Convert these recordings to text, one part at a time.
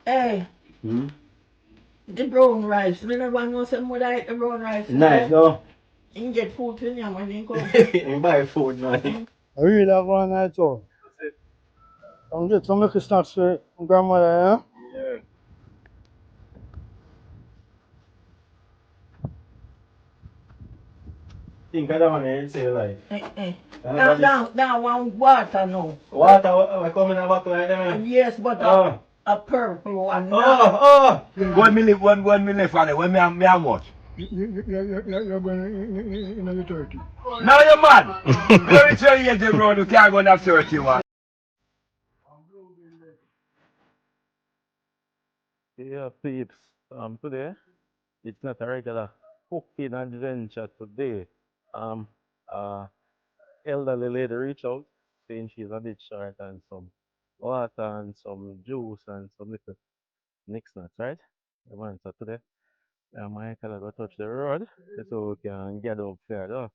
Hey, Hmm? the brown rice. We never know some more like the brown rice. Nice, no? You can get food to them when you come. You buy food, man. I really have one night too. Come get some little snacks for grandmother, Yeah. Think of that one you say like. Now one water now. Water, what coming in a bottle like them? Yes, but Oh. a purple one. Oh, oh! One minute for it. When me how much? You're going in the 30. Now you mad! Very tell you the road, you can't go on 31. Yeah, peeps. Today it's not a regular cooking adventure today. Um, uh, elderly lady reached out saying she's a bit short and some water and some juice and some little mixed nuts, right? Yeah, man, so today, Michael go touch the road so we can get up further.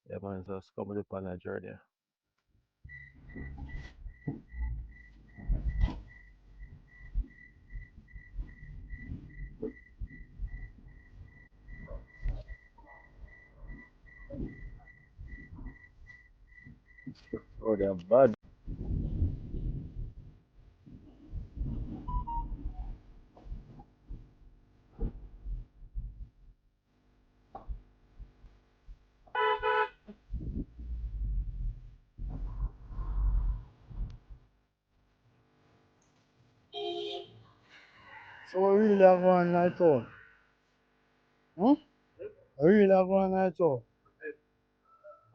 Yeah, man, so it's coming up on a journey. Oh, they're bad. So I really have one night too. Hmm? I really have one night too.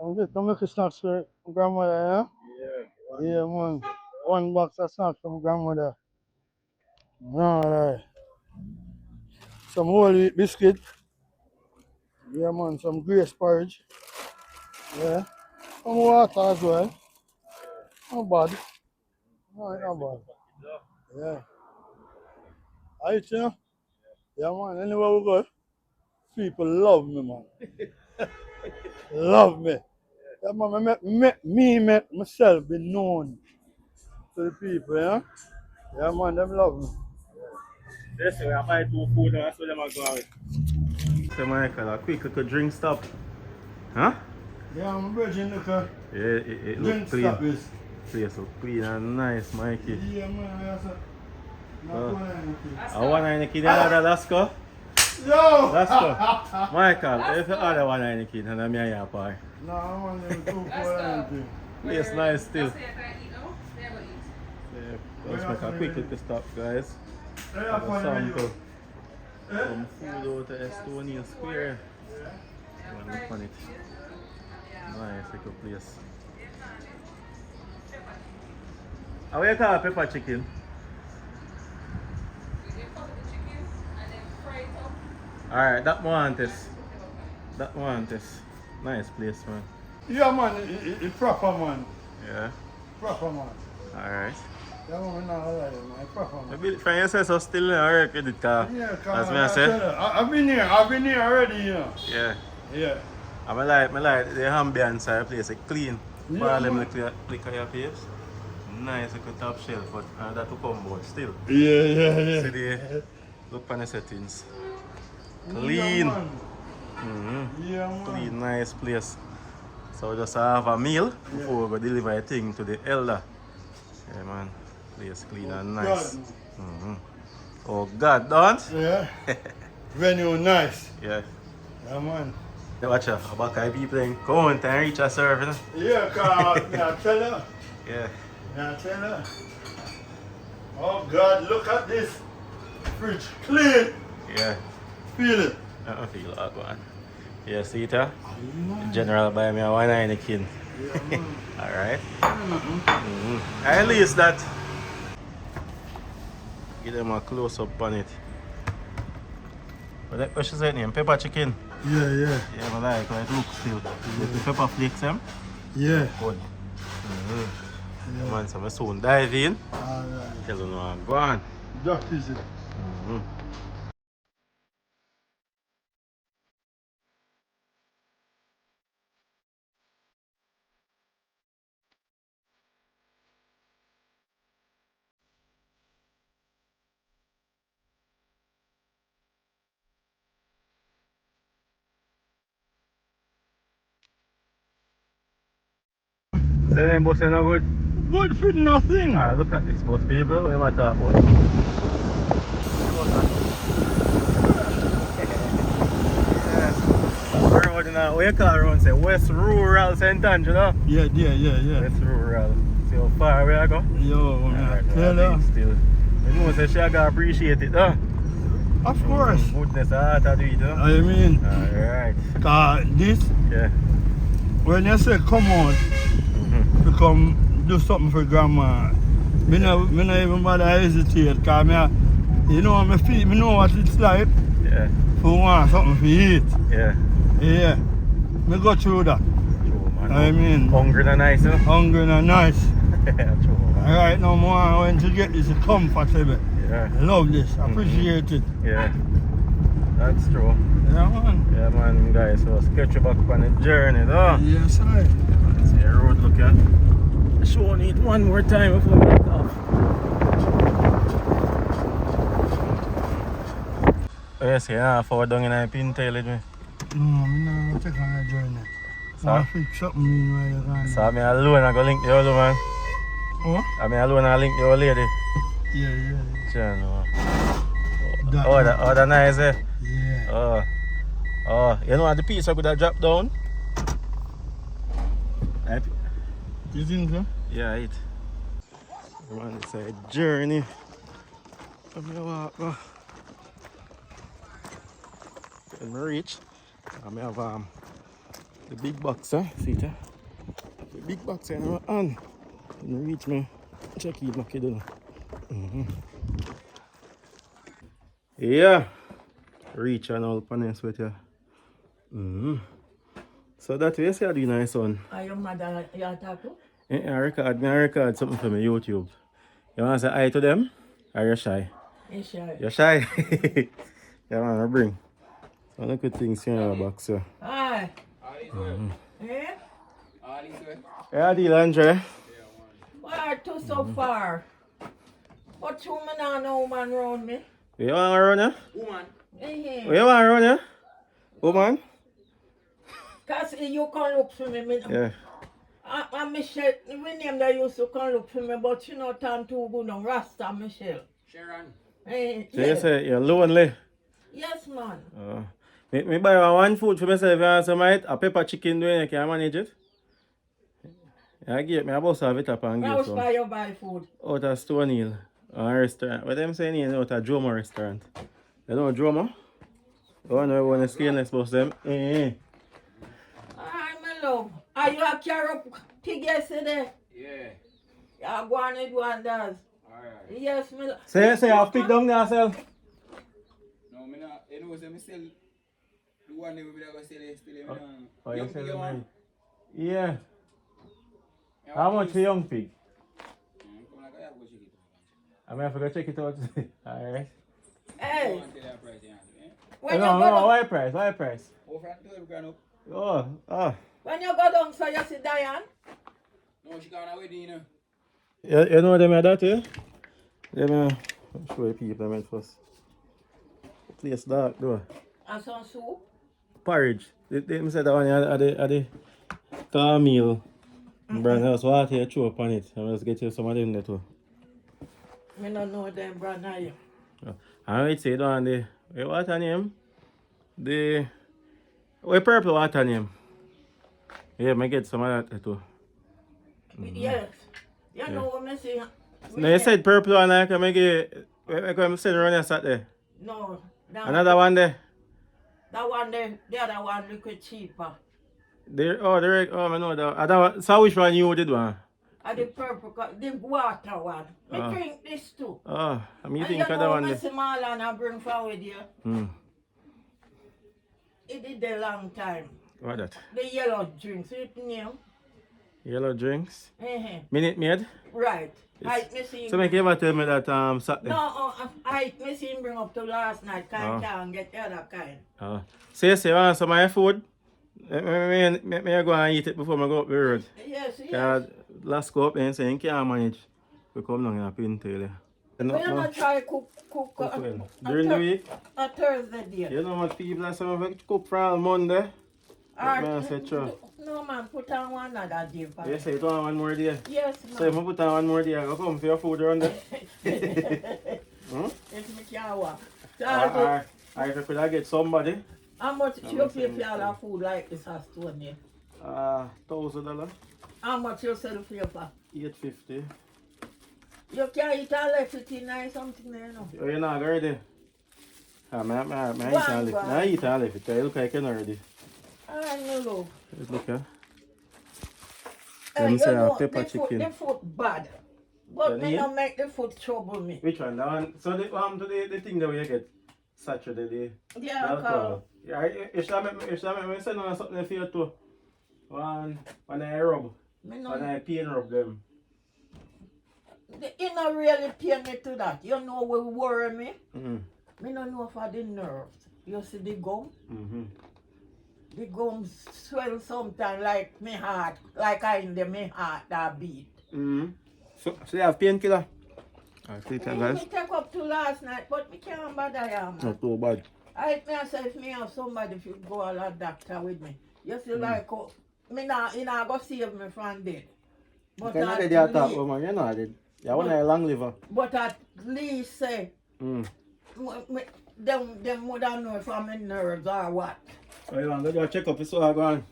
Come get some little snacks for grandmother, yeah, man. One box of snacks from grandmother. Alright. Some whole wheat biscuit. Yeah, man. Some grace porridge. Yeah. Some water as well. Not bad. No, not bad. Yeah. Alright, you know? Yeah, man. Anywhere we go, people love me, man. Love me. Yeah, man. Make myself be known to the people, yeah? Yeah, man. Them love me. Yes, we have buy two food, that's what them are going. So Michael, a quick little drink stop. Huh? Yeah, I'm bridging the Yeah, it look drink clean. stop is. Place look clean and nice, Mikey. Yeah, man. That's a, not one anything. I want Heineken, another Lasco. Yo! Lasco. Michael, if you order one Heineken and I'm here, boy. No, I want them two for anything. Place nice still. That's it, I eat now. There we eat. Yeah, let's make a quick little stop, guys. Hey, Have a for the sample. video. Some food out of Estonian Square. Well, look on it. Nice little place. How do you call pepper chicken? You cut the chicken and then fry it up. Alright, that one this. That one this. Nice place, man. Yeah, man, it's proper, man. Yeah. Proper, man. Alright. Yeah, man, not lie, man. It's proper, man. Maybe from you say so still in our credit card. Yeah, As me I say. I've been here already, you know. Yeah. Yeah. I like the ambience of the place, it's clean. Yeah, For all them man. liquor your papes. Nice little top shelf, but that to come board still. Yeah. See the look on the settings. Yeah, Clean. man. Mm-hmm. Yeah, man. Clean, nice place. So we just have a meal before we go deliver a thing to the elder. Yeah, man. Place clean and nice. God. Mm-hmm. Oh God, don't? Yeah. Venue nice. Yeah. Yeah, man. They watch out. About people then come on and reach a serving. Yeah, cause I tell you. Yeah. I tell you. Oh God, look at this. Fridge clean. Yeah. Feel it. I don't feel that one. Yeah, see it? General buy me a one Heineken. Yeah, man. Alright. At least that. Give them a close up on it. What she said name? Pepper chicken. Yeah. Yeah, I like it looks still. The pepper flakes them. Yeah. Good. Man, so I soon dive in. Alright. Tell you know I'm gone. That is it. Say them bus no good. Good for nothing. Ah, look at this bus people. We might talk about. Road in what you call around say West Rural St. Angelo. Yeah. West Rural. See how far we are go? Yo, man. Tell her. Still. You know say she gotta appreciate it, huh? Of course. Goodness heart to do it, huh? I mean, Alright. this, Yeah. when you say come out, to come do something for grandma, me no even bother hesitate, because me know what it's like Yeah. to want something to eat. Yeah. Yeah. Me go through that. True, man. I mean, Hungry and nice, huh? hungry and nice. Yeah, true, man. Right now, more when to get this comfortable. Yeah. I love this, appreciate it. Yeah. That's true. Yeah, man. Yeah, man, guys. So sketch you back on the journey, though. Yes, I. See the road look at. Showing it one more time before we take off. Yes, yeah, forward down in a pintail with me. No, I'm not taking a journey. I fix something meanwhile you can. So I'm alone, I go link the old man. Oh? I'm alone, I link the old lady. Yeah. Sure, no. That Oh, that nice, eh? Yeah. Oh, you know what the piece I could have dropped down? You think so? Yeah, it. Man, it's a journey. Let me walk. When I reach, I have the big box, see it? The big box in my hand. When I reach me, check it, knock it down. Yeah, reach and all panels with you. So that way, see, I do nice one. Are your mother your talk to? I record something for my YouTube. You want to say hi to them? Or you're shy? Yes, sure. You're shy? Yeah, man, I bring. So look at things here in the box, sir. Hi. Eh? Yeah, deal, Andre. Why are you so far? What you man not know man round me? Where you want to run, yeah? Woman. Eh? Where you want to run, yeah? Woman? Cause you can look for me. Yeah. And Michelle, we name that used to come look for me, but you know time too good no Rasta Michelle. Sharon. Eh? So you Yes. say you're lonely? Yes, man. Me buy one food for myself, you want some a pepper chicken doing, you can manage it? I give me a bus of it up and give House some. buy you buy food. Out of Stone Hill, a restaurant. What them saying is out of Droma restaurant. You know Droma? The one where one stainless bus them. Hi, my love. Are you a carry up pig yesterday? Yeah. You go on with one does. Alright. Yes, me love. Say I've picked down yourself. No, me not. You know, say me still. The one that we go still. Oh, you Young sell pig, them man. right. Yeah. Yeah, How what much for is- young pig? Come like, I have to go check it. I mean, I forgot check it out. Alright. Hey, Go and tell her price, yeah. when No, you go down, why price? Over and 12 grand up. Oh. when you go down, so you see Diane. No, she got a wedding, you know. You know them are that, yeah? Them I'm sure people them first. Place dark though. And some soup. Porridge. They said that one at the cornmeal brand house. What you throw up on it? I must get you some of them there too. Me don't know them brand are you. I might say down the what name? The purple water name. Yeah, I get some of that too. Yes. You know what me say? No, you said purple one I can make it I can send around here Saturday. No. That Another one there. That one there, the other one liquid cheaper. I know that. Other one, so which one you did one? And the purple, the water one. Me drink this too. I'm And eating you other know one me there. see Marlon I bring forward here. It did a long time. What that? The yellow drinks, it name. Yellow drinks. Uh-huh. Minute Maid. Right. I me see So make you ever tell me that Saturday. No, I me see him bring up to last night, can't get the other kind. So you say you want some of my food? Me go and eat it before I go up the road. Yes. Last go up there and say you can't manage. We come down in a pintail. We not try cook well. During the week, a Thursday day. you know what people are some of cook for all Monday. What man say true? No man, put on one other day. For You say it want one more day? Yes, So if I man. put on one more day, I go come for your food around there? Hmm? It's me can't walk. So Or if I could get somebody, how much I'm you not pay saying for all anything. the food like this at store here? $1,000, How much you sell for your for? $850. You can't eat and left it in or something there, no? Oh, you're not ready? I eat and left. I eat and left it. You look like you're not ready. I know, love. Look here. Hey, Them you say know, pepper the chicken. food bad. But You me need? not make the food trouble me. Which one? That one? So the thing that we get Saturday, the Yeah, alcohol. Carl. Yeah, you should make me send on something for you too. One I rub. Me no, One I pain rub them. you not really pay me to that. You know what worry me? Mm-hmm. Me no know for the nerves. You see the gum? Mm-hmm. The gum swell sometimes like me heart. Like I in the me heart that beat. Mm-hmm. So you have painkiller? I sleep Me guys. take up to last night, but me can't bother you, man. Not too bad. I myself, if me have somebody if you go a lot doctor with me. You see like me not you know go save me from dead. You But cannot at dead attack, least, woman. You're not dead. You're one of a long liver. but at least say Mm. them would have know if I'm in nerves or what. So you want to go check up your soul gone?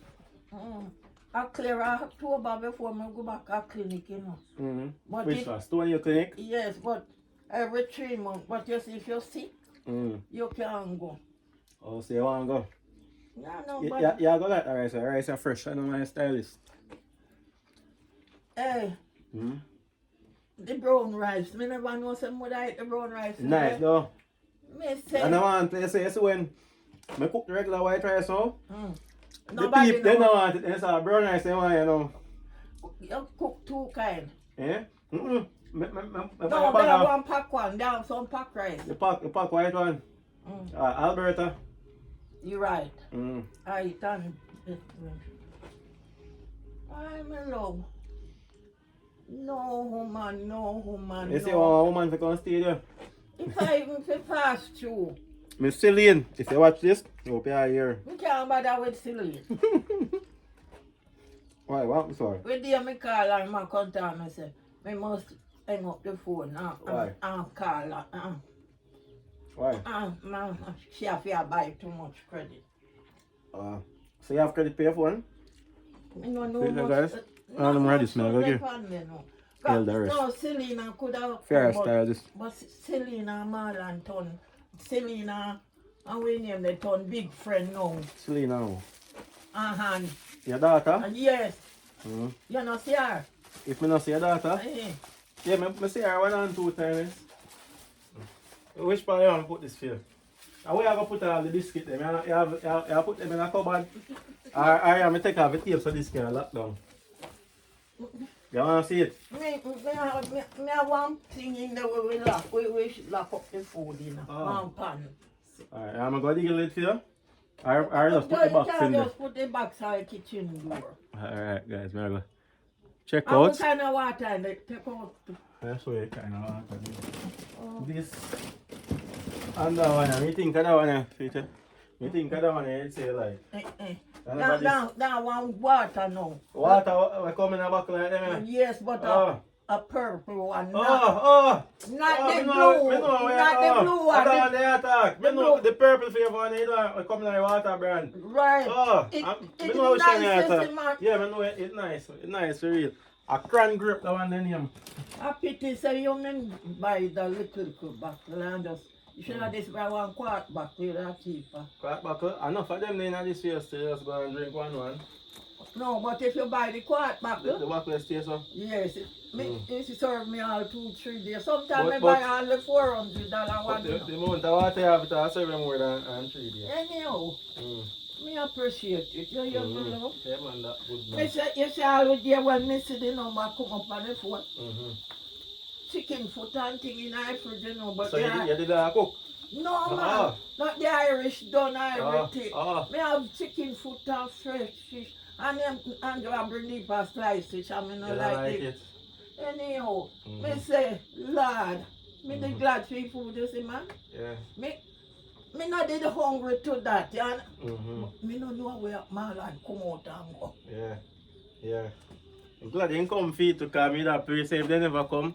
I clear October before I go back to clinic, you know. Mm-hmm. But Which one? Stone your clinic? yes, but every 3 months. But you see, if you're sick, you can't go. Oh, so you want to go? No, but Yeah, go like rice. Rice are fresh. I know my stylist. hey, the brown rice. Me never know somebody eat the brown rice. Nice though. Me say, And I want to say, so when I cook the regular white rice now, the nobody people they know. don't want it. It's a brown rice they want, you know. You cook 2 kind. Eh? Mm-mm. No, they have one pack one. They have some pack rice. The pack white one. Alberta. You're right. Mm. I eat and I'm in love. No woman, no woman. You see no. one woman for come stay there. If I even fi pass through, Miss Celine, if you watch this, you hope you are here. we can't bother with silly. Why? What? I'm sorry. With the me call and my contact me say, me must hang up the phone Why? and call her. Why? Man, she have to buy too much credit. So you have credit pay for one? Me no know See that, much. guys? I'm ready, smell, okay? Tell the rest. No, Selena could have. Fair style this. But Selena Marlon turn. Selena and we name they turn big friend now. Celine now. And Your daughter? yes, Mm. you know see her. If me not see your daughter, Eh, yeah, me see her 1 and 2 times. Which part you want to put this for? And where you going to put all the biscuit them? You have put them in a cupboard? Or you take off the tape so this can lock down? You want to see it? Me have one thing in the way we lock. We should lock up the food in one pan. Alright, I'm going to dig a lid for you. Or just put the You box can't in there. just put the box on the kitchen door. Alright guys, I'm going to check And what out. kind of water and they take out? That's where you kind of want to do. This and that one, me think of that one, feature. Me think of that one, you'd say like. That one water now. Water come in a bottle like them. Yes, but a purple one. Oh, Not the me know, blue. me know, Not the blue one. That's what they attack. Me know the purple flavor one, you know, come like water brand. Right. Oh, It me know which one you nice, attack. man. Yeah, me know it's nice. It's nice for real. A cran grip, that one then him. A pity say you mean buy the little bottle and just you should have this buy 1 quart bottle that cheaper. Quart bottle, enough of them in this face to just go and drink one. No, but if you buy the quart bottle, The bottle stays so. yes, it serve me all 2-3 days. Sometimes I But- buy all the $400 But one. the amount of water you have, it will serve you more than 3 days. Anyhow, me appreciate it. You know. Yeah, man, that good Me man. say, you see all the day when me see the number come up on the phone. Chicken foot and thing in the fridge, you know, but So they you did a cook? no man, not the Irish done everything. Ah. Me have chicken foot and fresh fish, and them and I bring the past slice fish, and me no You like it. Anyhow, me say, Lord, me the glad for food, you see man. Yeah. Me Me not did hungry to that, yeah. Mm-hmm. Me no know where Marlon come out and go. Yeah. Yeah. I'm glad they come feed to come me that place if they never come.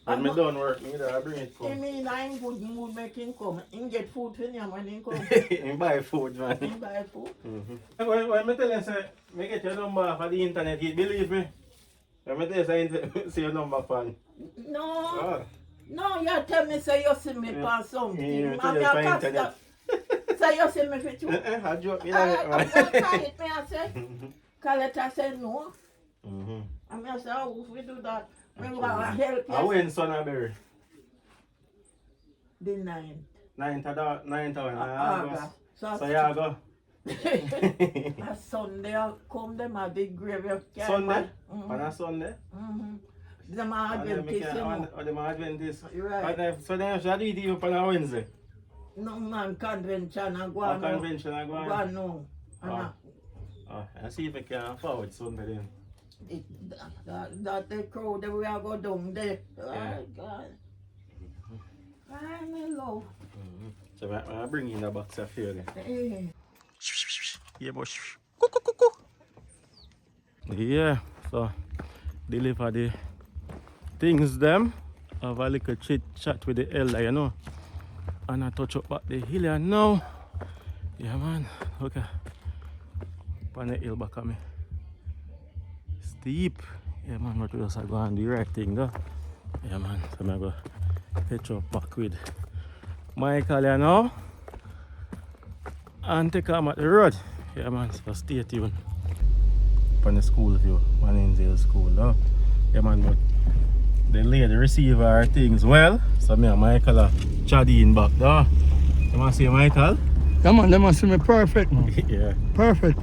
When me done work, me I bring it I come. mean, I'm good mood making come. Him get food for him when he come. He buy food, man. He buy food. Mm-hmm. When I tell you, say, me get your number for the internet, you believe me? When I tell you, say, see your number fan. No. Oh. No, you tell me say you see me for something. Yeah, I'm tell your you for internet. Say you see me for two. I joke me I'm that, going to man. it, me I say. Coletta said no. Mm-hmm. And I say, oh, if we do that, we will help you. I went Sonnaberry. The 9th. 9th of August. So yeah, go. A Sunday, I'll come them a big graveyard. Sunday? On a Sunday? Mm-hmm. Them are Adventists, you know. Them are Adventists. Right. So then should I do it even on a Wednesday? No man, convention and go Or on. convention and go on? Go on now. And see if I can afford Sunday then. That the crowd that we are go down there. Yeah. Oh God. I'm love. So I bring in a box of fuel then. Hey. Yeah, boss. Yeah, so deliver the things them. Have a little chit chat with the elder, you know. And I touch up back the hill here now. Yeah man, okay. On the hill back of me. Steep. Yeah man, but we just go on the right thing though. Yeah man, so I'm going to fetch up back with Micheal here now. And take him at the road. Yeah man, so stay tuned. On the school view, Manenzale School though. Yeah man, but the lady receive her things well. So me and Micheal are chatting back though. You want to see Micheal? Come on, they must see me perfect man. Yeah. Perfect.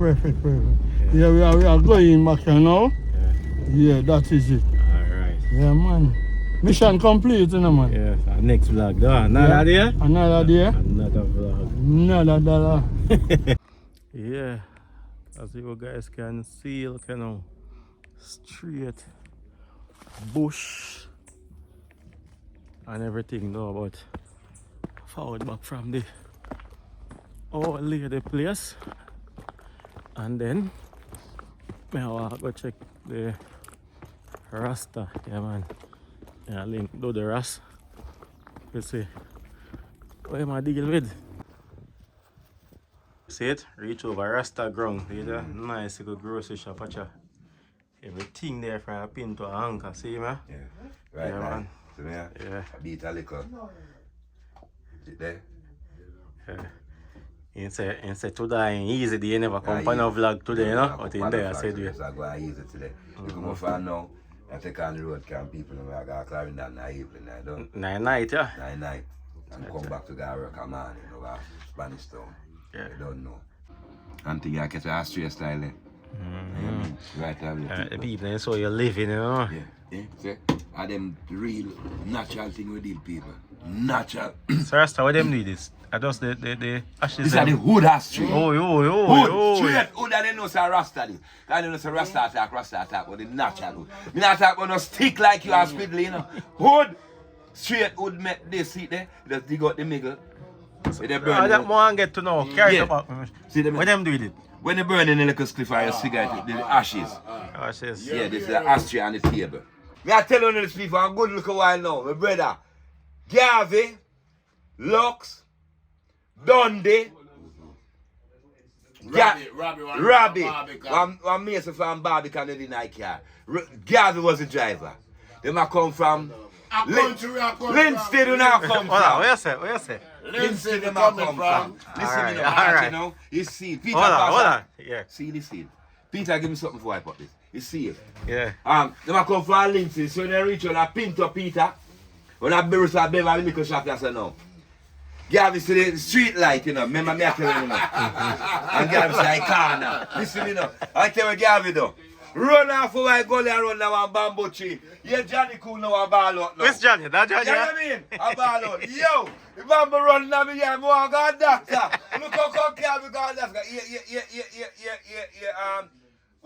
Yeah, we are going back here now. Yeah. Yeah, that is it. Alright. Yeah man. Mission complete, you know man. Yes, our next vlog though. Another day? Another day. Another vlog. Another dollar. Yeah. As you guys can see, look you know. Straight bush and everything though, but forward back from the old lady place. And then I will go check the Rasta. Yeah man. Yeah, link do the Ras. Let's see what am I deal with. See it? Reach over Rasta ground. There's a nice little grocery shop. Everything there from a pin to a anchor. See me? Yeah. Right, yeah, man. So yeah. Yeah. I beat a little. Sit there. Yeah. Instead today ain't easy, they never come on a vlog today, you know? But in there I said you. So I go easy today. You come off now. I take on the road, can people know I got Clarendon that evening, I don't. 9 night, yeah? 9 night. And come back to the work a man, you know, Spanish town. Yeah. I don't know. And think I catch a straight style there. Right, have you. The people they saw you living, you know? Yeah. See? Are them real natural thing we deal people. Natural. So Rasta, what them do this? I just the ashes. These are the hood ass tree. Oh. Straight hood that they know say Rasta this. That they know say Rasta attack, but the natural hood. Me not talk about no stick like you are speedily, you know. Hood. Straight hood make this seat there. Just dig out the middle. That more get to know. Carry it up. See them. What them do with it? When they burn in the little spliff or your cigarette, the ashes. Ashes. Yeah, this is the ashtray on the table. Me I tell you this spliff for a good look a while now. My brother, Garvey, Lux, Dundee, Robbie, one mason from Barbican in the night car. Garvey was the driver. They might come from Linstead, do not come from. What you say? Linstead, they might come from. Listen to me now, you know. You see, Peter. Hold on. Yeah. See this seed. Peter, give me something before I put this. You see it? Yeah. They might come from Linstead, so when they reach on a Pinto Peter, when I bury a Beverly Nickel shop, I say no. Garvey see the street light, you know. Remember me I tell you, you know. And Garvey say, I can't now. Listen, you know. I tell you, Garvey though. Run off for my gully and run down one bamboo tree. Yeah, Johnny cool now a ball out now. Where's Johnny? That Johnny? You know what I mean? A ball out. Yo, the bamboo run down me, yeah, I got a doctor. Look how come Garvey got a doctor. Yeah.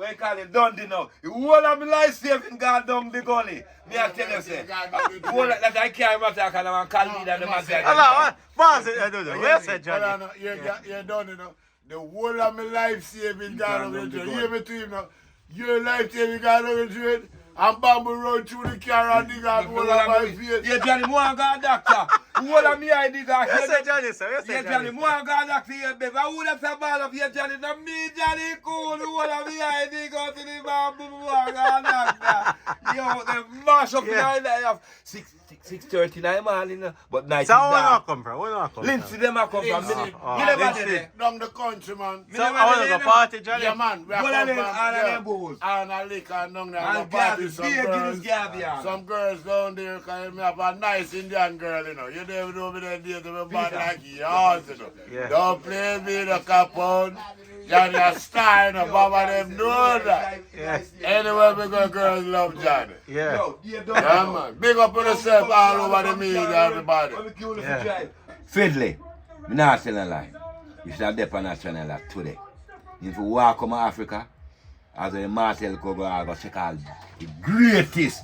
what you call it, Dundee now. The whole of my life saving gone down the gully. Me I tell you, say. The whole that I can't matter, because I'm call me and the man say. Pass it, where's it, Johnny? You done, you know. The whole of my life saving gone down the drain. You hear me to him now? Your life saving gone down the drain. And Bamboo run through the car and dig out all of my face. Yeah, Johnny, more and go doctor. Who of me I dig out? Yes, sir, Johnny, sir. Yes, sir, Yeah, Johnny, more and go doctor here, baby. Who that's a ball of here, Johnny? The me, Johnny, cool. Who of me I dig out to the Bamboo, more and go doctor. Yo, they mash up the night of 6:39 morning, but night So is where dark. I come from? Where I come from? Lindsay, them a come from. Lindsay. You never did it. Down the country, man. So I want to go party, Johnny. Yeah, man. We Go are down come there, from all of them boys. and a liquor and down there. And And party Gabby, some beer girls. Guinness Gabby, yeah. Some girls down there, because me have a nice Indian girl, you know. You never know me that day to be bad like yours, you know. Yeah. Don't play me the capone. Johnny a star, you know. Baba them know that. Yeah. Anyway, we go girls love Johnny. Yeah. Yo, you don't Yeah, know. man. Big up on yourself all over the media, everybody. Yeah. Fiddly, me not tell a lie. You should have dep on that channel like today. If you walk come to Africa, as a Martel go go check out the greatest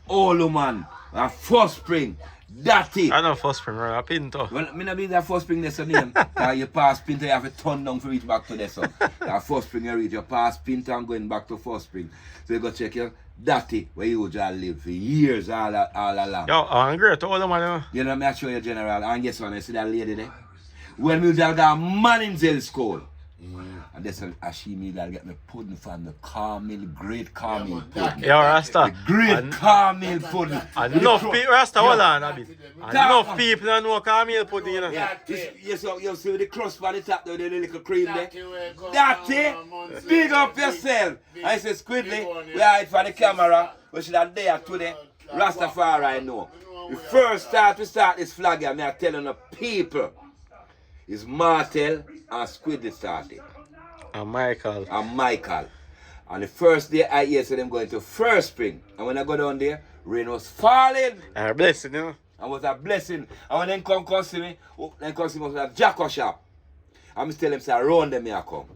old woman, a first spring, Datty. I know first spring, right? I pinto. Well, me not be that first spring that's the name. Because you pass Pinto, you have to turn down to reach back to the sun. That first spring you reach, you pass Pinto and going back to first spring. So you go check your Datty, where you usually live for years all along. Yo, I'm great. All the man. You know, me I show you general, and guess what, I see that lady there? When we usually got man in jail school. And that's when she me that get me pudding from the Carmel, great Carmel pudding. Yo, Rasta. Great Carmel pudding. Enough people, Rasta, hold on a bit. Enough people don't know Camille pudding, you know. Yeah, you see with the crust on the top there, the little cream there. That's it. Big up yourself. I say, Squidly, we are it for the camera. We should have there today. Rastafari know. The first start to start this flag here, me I telling the people, is Martel and Squidly started. And Michael. And Michael. And the first day I hear them going to first spring. And when I go down there, rain was falling. A blessing, you know. And was a blessing. And when they come see me, was a Jacko shop. And I tell them, say, around them here come.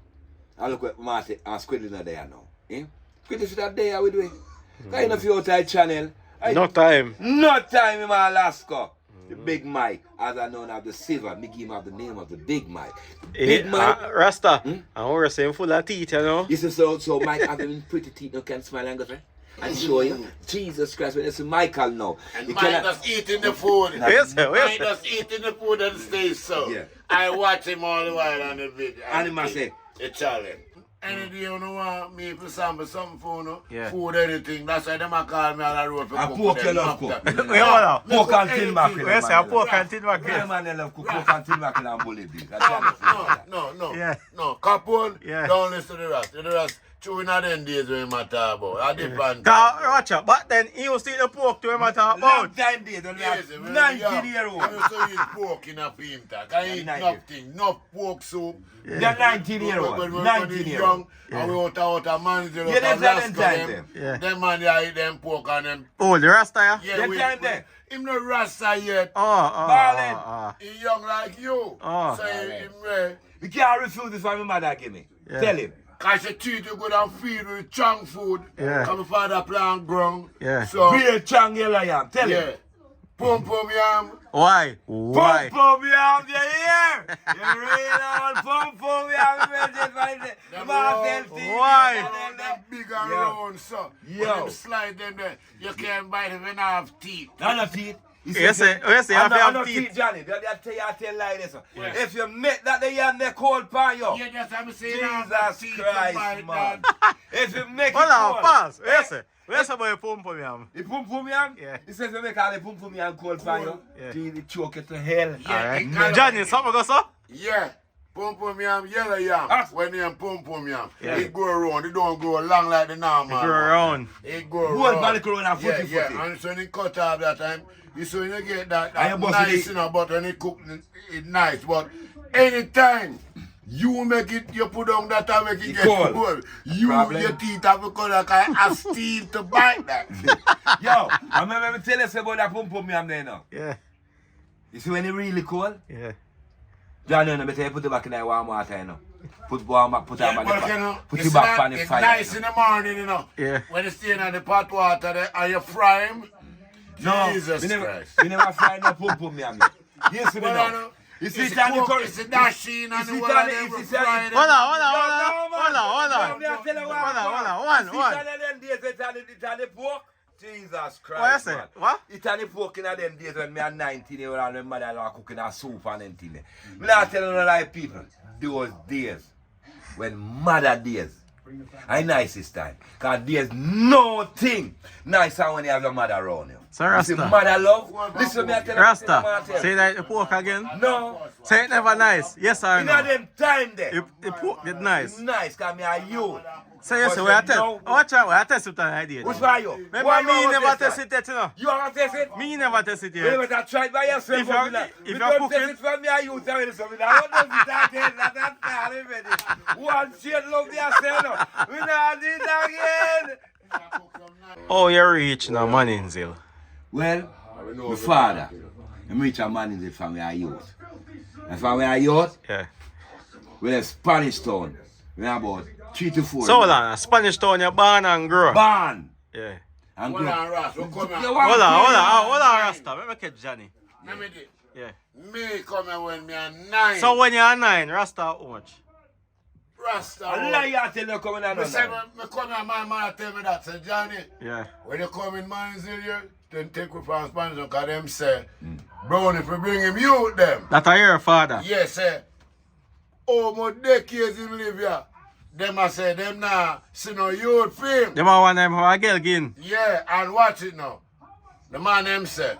And look at Martin and Squidly not there now. Eh? Squidly should have there with me. Because you know if you out of channel. No time. No time in Alaska. The Big Mike, as I know now, the silver, me give him have the name of the Big Mike. Big Mike. Rasta, and we're saying full of teeth, you know. You see, so Mike have them pretty teeth, no can smile and go, and show you. Jesus Christ, when it's Michael now. And you Mike just eating the food. Yes, sir. Mike just eating the food and stays so. Yeah. I watch him all the while on the video. And he must say, a challenge. Any day you don't want me to sample something for no Yeah. food, anything. That's why them a call me on the road for I cook pork them you love after. cook. We all know. Pork and tin mackerel. Yes, sir. Pork and tin Yeah, mackerel. man, they love cook pork and tin mackerel and bully beef. No. Yeah. No, Capone, Yeah. don't listen to the rest. The rest, true in them days when we talk about. I depend. Watch out. But then he used to eat the pork to him at talk Long about. time days, when we Yes, have when 19-year-old. I used to eat pork in a pinta. I eat nothing, no pork soup. They're 19-year-old. When we 19-year-old. young, and we out a manager, Yeah, that's Alaska, that time then. Yeah. them man, they eat them pork and them. Oh, the Rasta, yeah? Yeah, That we- time then. Him no rasta yet. Ballin'. He young like you. Oh. So him, You can't refuse this from my mother give me. Yeah. Tell him. cause she treat you good and feed you with junk food. Yeah. Cause my father plant ground. Yeah. So, Be a chang yellow yam. Tell yeah. him. Pum pum yam. Why? Pum Why? pum yam, you hear? You read on pum pum yam. Why? Them big and Yo. round, so. Yo. When them slide them there, you can't bite them when they have teeth. None of teeth. Yes, sir. Yes, sir. I Have to know have teeth, teeth. Johnny. I tell like this. Yeah. If you make that the yam, they cold pan you. Yeah, that's what I'm saying. Jesus Christ, man. If you make it Hold on, cold. pause. Yes, sir. Where's about your pum pum yam? The pum pum yam? Yeah. He says you make all the pum pum yam cold pan you. Yeah. Till the choke it to hell. Yeah, Alright. it kinda- Johnny, something go so? Yeah. Pum pum yam, yellow yam. Ah. When you pum pum yam, Yeah. it go around. It don't grow long like the normal. Go around. It go Whole around. body grow and Yeah, footy yeah. footy. And so when it cut off that time, you so when you get that And you bust nice, it. you know, but when it cook it nice. But anytime you make it, you put on that and make it It get cold. cold. You, Problem. your teeth have to cut like a steel to bite that. Yo, I remember me tell us about that pum pum yam there now. Yeah. You see when it really cold? Yeah. John, you better put it back in the warm water, you know. Put warm back, put it back, Well, you know, put it's it back not- on the it's fire. nice you in know. the morning, you know. Yeah. When you stay in the pot water, there, and you fry him. No, Jesus we never, Christ. we never fry no pum pum, me and me. Yes, we Well, I know. know. You see It's it on the cook, curry. it's the dashing and the You one see it on of the- them you see it on fry the- them. Hold on. No, me a tell you what, One. You see it on them days, it's on the pork. Jesus Christ, What you say? man. What? It's on the pork in them days when me a 19 year old and my mother was cooking a soup and anything. Me not telling no lie, people. Those days, when mother days, I nicest time. Because there's no thing nicer when you have your mother around you. So You see, Rasta. mother love. Listen me, I tell you. Rasta, say that the pork again. No. Say it never nice. Yes or In no? them time there. The pork get nice. It's nice because me a youth. Say yes, But we are you test. know- Watch out, we are test it an idea. Which one you? Remember Why me you never want test that? it yet, you know. You haven't tasted it? Me never test it You yet. better try it by yourself. If you're- but if we you're don't cooking- test it from me and you tell me something. I don't know if it's again. That's not ready. One shade love yourself. We not do it again. Oh, you reach now, Maninzil. Well, my father, I'm rich a man in the family I youth. And family I youth, Yeah. we have Spanish town. We have about 3 to 4. So hold on, Spanish town you born and grow. Born Yeah. and Hold grow. on, Ross. We come here. You want Hold on, to- Rasta. Let me catch Johnny. Let me do- Yeah. Me come here when me a 9. So when you're 9, Rasta how much? Rasta. I lie you tell you coming Me say, on. me come here, my man tell me that. Say, Johnny, Yeah. when you come in Manzil here, then take we from Spanish because them say, Brown, if we bring him, you them. That are your father. Yes, sir. Oh, my decades him live here. Them I say, them now see no youth film. Them are one time for a girl again. Yeah, and watch it now. The man them say,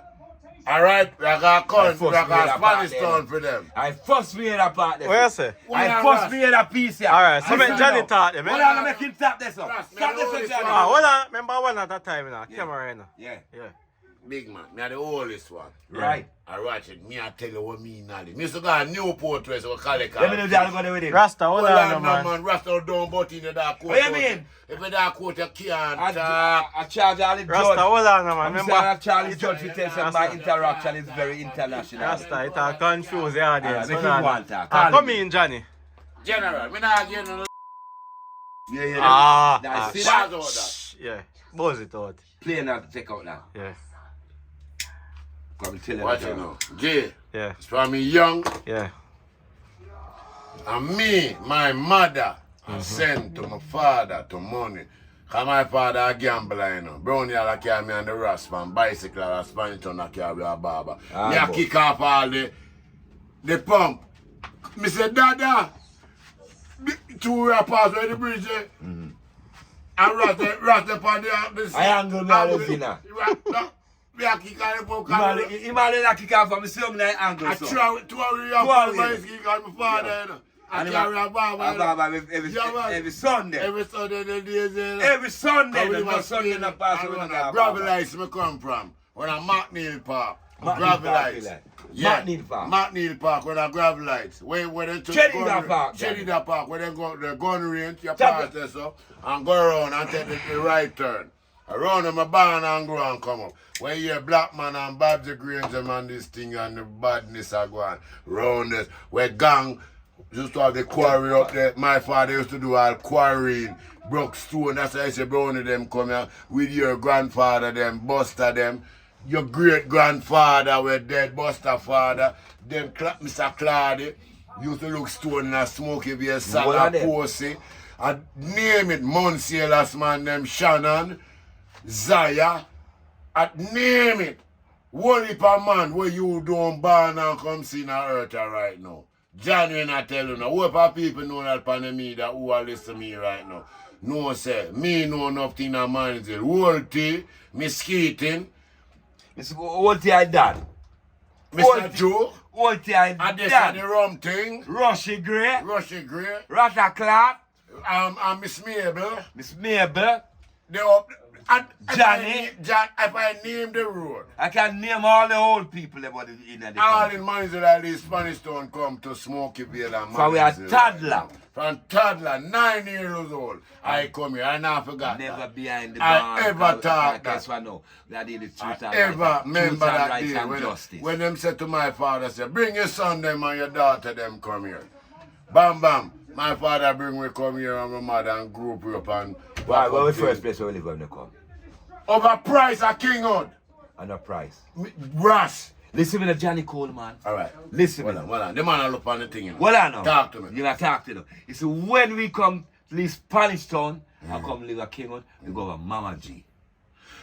alright, we got a country, we got a Spanish town for them. I first made a part there. What you say? I first made a piece here. Alright, so make Johnny talk them. Hold eh? on, make him tap this up. Trust me, Tap I this know up, this Johnny. one. Hold on, remember one at a time now. Camera right now. Yeah, Yeah. Big man, me are the oldest one. right. I watch it, me I tell you what me knowledge. Me used to go a Newport West, we call it. Let me know that go there with him. Rasta, hold Hold on, on, man. man. Rasta don't butt in the dark court. What you mean? If the dark court you can't I talk. charge all the Rasta, judge. hold on, man. I'm saying Remember, Charlie Judge will tell you my interaction is very international. Rasta, it all confused the audience. Make Hold him on. want that. Come in, Johnny. General, me not get no Yeah. Ah, That's it. bad about that. Yeah, buzz it out. Play now to take out now. Yeah, Come tell you. Watch it now. Jay, yeah, it's from me young. yeah. And me, my mother, I sent to my father to money. Cause my father a gambler, you know. Brownie a carry me on the rasp and bicycle a Spanish town a carry a barber. Ah, me a boy. kick off all the pump. Me say, Dada, 2 years pass by the bridge eh? And rat upon the I angle me all the now. Me a kick on the pump. He might let kick off from the song like angle. I so. throw 2 years pass by the kick on my father, you know. I And carry a barber. every Sunday. Every Sunday the days Every Sunday. I There's will no Sunday not pass with a Gravelites me come from. When I McNeil Park. McNeil Park, Gravelites. like. Yeah. McNeil Park. McNeil Park when I Gravelites. When they took Cheddar Park, Cheddar Park. When they go the gun range, you Tap pass there so and go around and take the right turn. Around them a barn and grow and come up. When you hear Black Man and Babs the Granger man this thing and the badness are going round this. Where gang used to have the quarry up there. My father used to do all quarrying, broke stone. That's why I say Brownie them come here with your grandfather them, Buster them. Your great grandfather were dead, Buster father. Then Mr. Claude used to look stone in a smoky beer What salad, are them? Posey. And name it, Monsielas man them, Shannon, Zaya. And name it. One heap of man where you don't born and come see in earth right now. John, when I tell you now, what of people know that upon the media who are listening to me right now? No, sir. Me know nothing of Manziel. Whole tea, me skating, What I done? Mr. Joe, What I and this is the done? rum thing, Rushy Gray, Rushy Gray, Rata Clark, and Miss Mabel. Miss Mabel, They up, Johnny. If I name the road, I can name all the old people about it in the all country. in Manziel at least Spanish Town come to Smoky Vale and So we are Manziel. toddler. From toddler, 9 years old, I come here. I never forgot Never that. behind the I bar. ever thought Guess that. what now? That did the truth I and ever right, remember truth and that rights day and justice. when them said to my father, say, bring your son them and your daughter them come here. Bam, bam. My father bring me come here and my mother and grew up and... Why? Where was the first place where we live when they come? Over price at Kinghood. And a price. Brass. Listen to the Johnny Cole, man. All right. Listen Hold to on, me. hold on. The man look on the thing, you know. Well, I know. Talk to me. You gotta talk to them. You see, when we come to this Spanish town, I come live at Kingwood, we go over Mama G.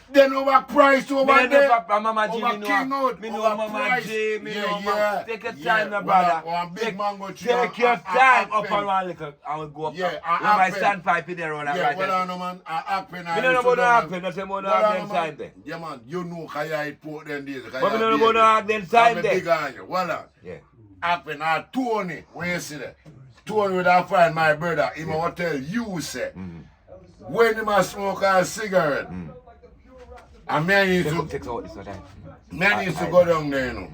Then over price over Me there. know Mama G, Over me know Kinghood. me know Over Mama price. G, me know Yeah, Mama. yeah. Take your Yeah, time, my brother. one big Take, mango tree take your and- time and up pen. on one little, and we go up. Yeah, and When my pen. standpipe in there on that Yeah, right well, hand. I know, man. I happen. Me don't know about no happen, that's why I don't have them time there. Yeah, man. You know, because I put them days. But me don't know about no have them time I'm there. big on you. Well, on. Yeah. Happen. I Tony, when you see that. Tony would have find my brother. He will tell you, say, when he must smoke a cigarette. And man used to, Take out this one time. man used to go down there, you know.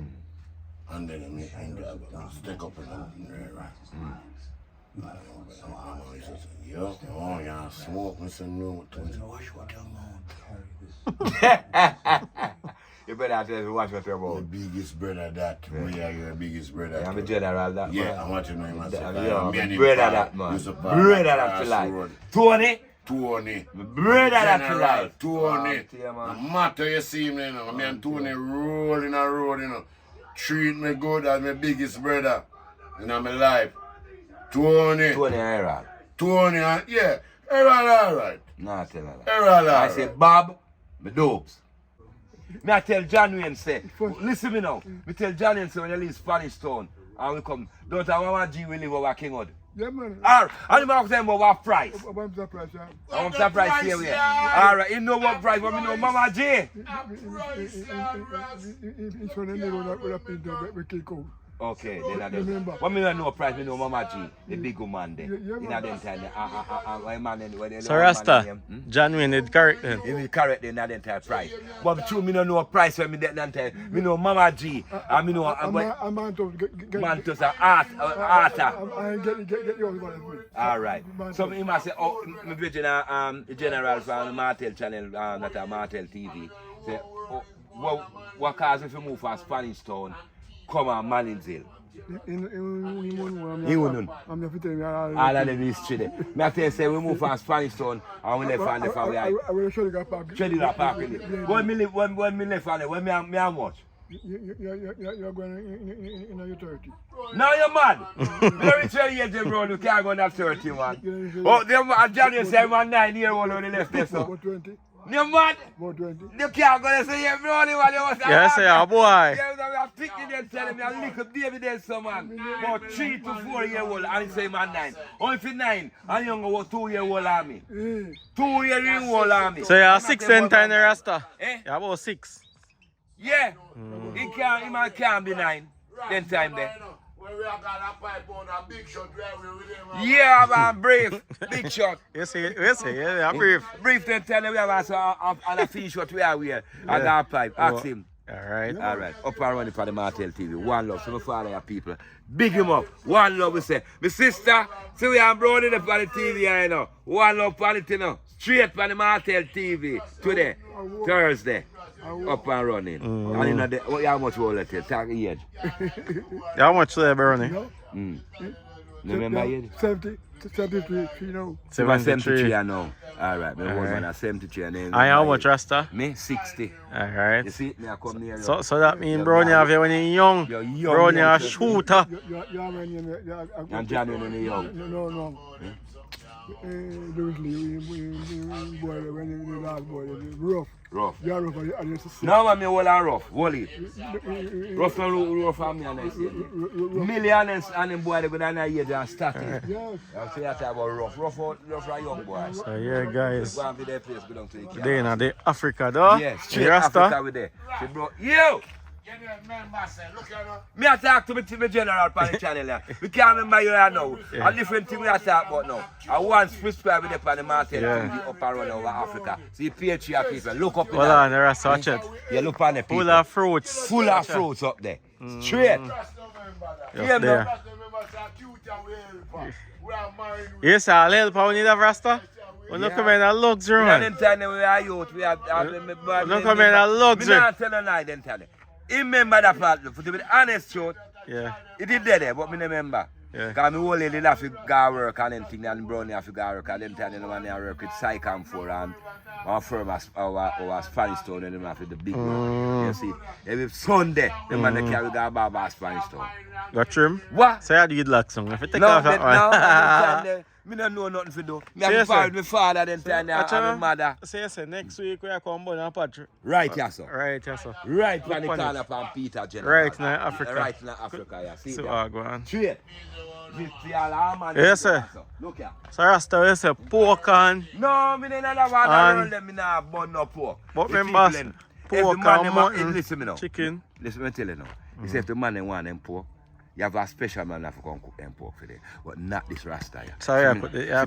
And then me stick up in there, right? He said, yo, oh, y'all smoke me some no. Tony said, wash what your mouth. You better have to watch what you're The about. biggest brother that. We are your biggest brother. Yeah, I'm a general that Yeah, man. I want you to know him myself. Yeah, Me and him brother part. that man. Used to part Brother at that to life. Crossroad. Tony, Tony. brother that to General life. Tony. Yeah, No man. matter you see me, you know. Me and Tony rolling a road, you know. Treat me good as my biggest brother in my life. Tony. Tony Herald. Tony, yeah. All right. Nah, tell her that. All I right. say, Bob, me dopes. Me I tell John Wayne say, listen me now. Me tell John Wayne say when you leave Spanish Town and we come, don't have Mama G we live over Kingwood. Yeah, man. Alright, and you ask them about what price. I'm surprised, yeah. I'm surprised here we are. Alright, you know what price, but me know Mama G. It's on the neighbor with a pin we kick out. Okay, then I don't. Remember. What me don't know price, me know Mama G, the big woman there. Yeah, In man. that time, when man when they So Rasta, John Wayne did correct then. If you correct in that entire price. But true, me don't know price when me that entire. Me know Mama G, and me know I'm man to get Mantos are Arthur. I get yours by the All right. So he must say, oh, me Virginia, general from the Martel channel, that are Martel TV. Say, oh, what cause if you move from Spanish Town, come on Malinzil. He wouldn't. I'm the fit All of them is trade. Me I tell you, say we move from Spanish Town and we left and left and we I will show you the park. Trade park in it. When me left and when me how much? You're going in your 30. Now you're mad. Very 20 years them road, you can't go on that 30 man. Oh, them Johnny say man 9 years old when they left there so. About 20. You mad? About 20. You can't go and say, yeah, bro, you want to Yeah, say, boy. Yeah, I'm picking them, telling me, I'm little baby there, so man. About 3 to 4 years old, and he say, man, 9. Only for 9, and younger was 2 years old army. 2 years old army. So you're 6 then time the Rasta? Eh? You're about 6. Yeah. He can't be 9. Then time there. When we have got a pipe on a big shot, we Yeah, man, brief. Big shot. You see, yeah, brief. Brief then tell him we have a fish what we are here. I got a pipe. Ask him. Alright. All right, up and running for the Martel TV. One love, so my father your people. Big him up. One love, we say. My sister, see we are running up on the TV, I know. One love on it, you know. Straight for the Martel TV today, Thursday. Up and running. And you know, how much will it take? Talk age. How much there, Bernie? Remember age? 73, you know. 73 I know. All right, my old man is 73 and then. And how much, Rasta? Me, 60. You Alright. see, me I come near you. So that means Brownie have you when you're young. You're young, Brownie young, a so- shooter. And John when you're young. No. When the last boy, rough. Rough. Yeah, rough. I used to see. No, man, me hold on rough. Hold it. Rough and rough for me and I say. Millions and them boy they go down here and start it. Yes. I say that about rough. Rough for young boys. So yeah, guys. Go and be their place belong to the camp. They in the Africa though. Yes, In straight Rasta. Africa with there. She brought you. Me I talk to me general on the channel here. We can't remember you here now. A different thing we are talking about now. I once prescribed with on the mountain up around over Africa. See patriot people, look up in Hold on, there are such it. You look on the people. Full of fruits. Full of fruits up there. Straight. Yeah, There. Yes, I'll help when you have Rasta. We don't come in a luxury, man. Them time we are youth, we are don't come in a luxury. Me not tell a lie, then tell you. Remember that part, for to be honest truth. Yeah. It is there, but me remember. Yeah. Because my whole lady have to go work and then thing and Brownie have to go work and then tell them man they work with Psycam for and our firm as our Spanish Town and them have the big work. You see, every Sunday the man they carry go Baba Spanish Town. Got trim? What? So you do luck song. If you take No, off that one. no, me don't know nothing to do. Me have to my father then time and my mother. Say next week we are come on and patch. Right, yes sir. Right, yes sir. Right on the corner upon Peter General. Right in Africa. Right in Africa, yeah. See So that? go on. Straight. Yes, sir. Look here. So Rasta, you say pork and... No, me don't have one around them, me not burn no pork. But The remember, people them, pork if the man and them mutton, listen me now. chicken. Listen me tell you now. You say if the man them want them pork, you have a special man that can cook them pork for them. But not this Rasta here. So yeah, put the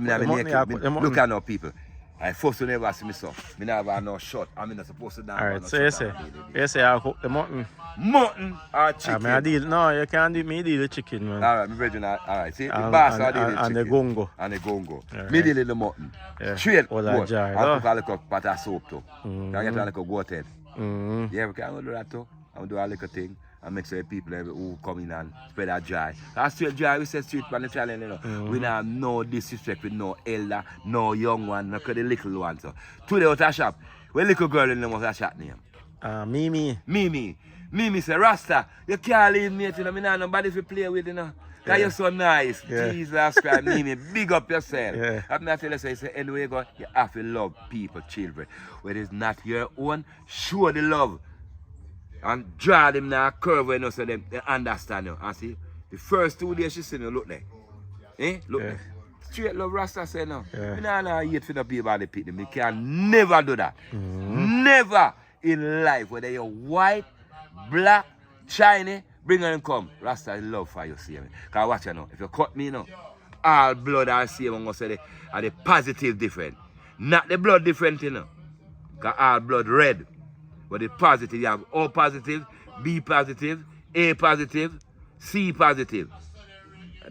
mutton. Look at now people. I first will never see me so. Me never have no shot. I'm not supposed to dance. Alright, so you say I cook the mutton. Mutton or chicken. I deal, no, you can't do me deal the chicken, man. Alright, me brethren, alright. See, the And- boss and- are dealing and the the chicken. gongo. And the gongo. Alright. Me dealing the mutton. Yeah. Straight. All goat. that jar, And though. cook a little pot of soap too. Can I get a little goat head? Yeah, we can do that too. I'm do a little thing. And make sure people who come in and spread that joy. That's straight joy, we say street on the challenge, you know. We don't have no disrespect with no elder, no young one, no the little one. So today out of shop, where little girl in the most of shop name? Mimi. Mimi say, Rasta, you can't leave me, you know, me not nobody to play with, you know. Because you're so nice. Yeah. Jesus Christ, Mimi, big up yourself. Yeah. I'm not telling you, say, anyway you go, you have to love people, children. When it's not your own, show the love. And draw them in a curve when you so them they understand you. And see, the first 2 days she see me, look there. Look there. Straight love Rasta say no. Yeah. Me nah hate for the people at the pit. Me can never do that. Never in life, whether you're white, black, Chinese, bring them come. Rasta is love for you, see me. Because watch you now, if you cut me now, all blood I see I'm gonna say are the positive different. Not the blood different, you know. Because all blood red. But the positive, you have O positive, B positive, A positive, C positive.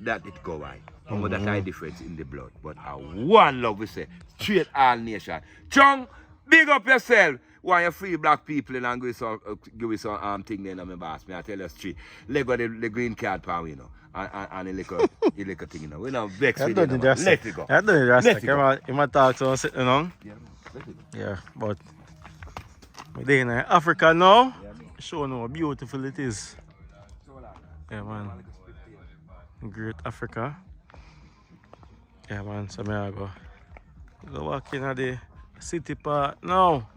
That it go right. But that are difference in the blood. But one love we say, straight all nation. Chung, big up yourself. Why you free black people and give you some thing there, my boss. Me I tell you straight. Let go the green card power, you know. And the little thing, you know. We don't vex with it. Let it go. That don't Let just it go. you might talk to us, you know. Yeah, let it go. Yeah, but we're in Africa now. Show how beautiful it is. Yeah, man. Great Africa. Yeah, man. So I go walk in at the city part now.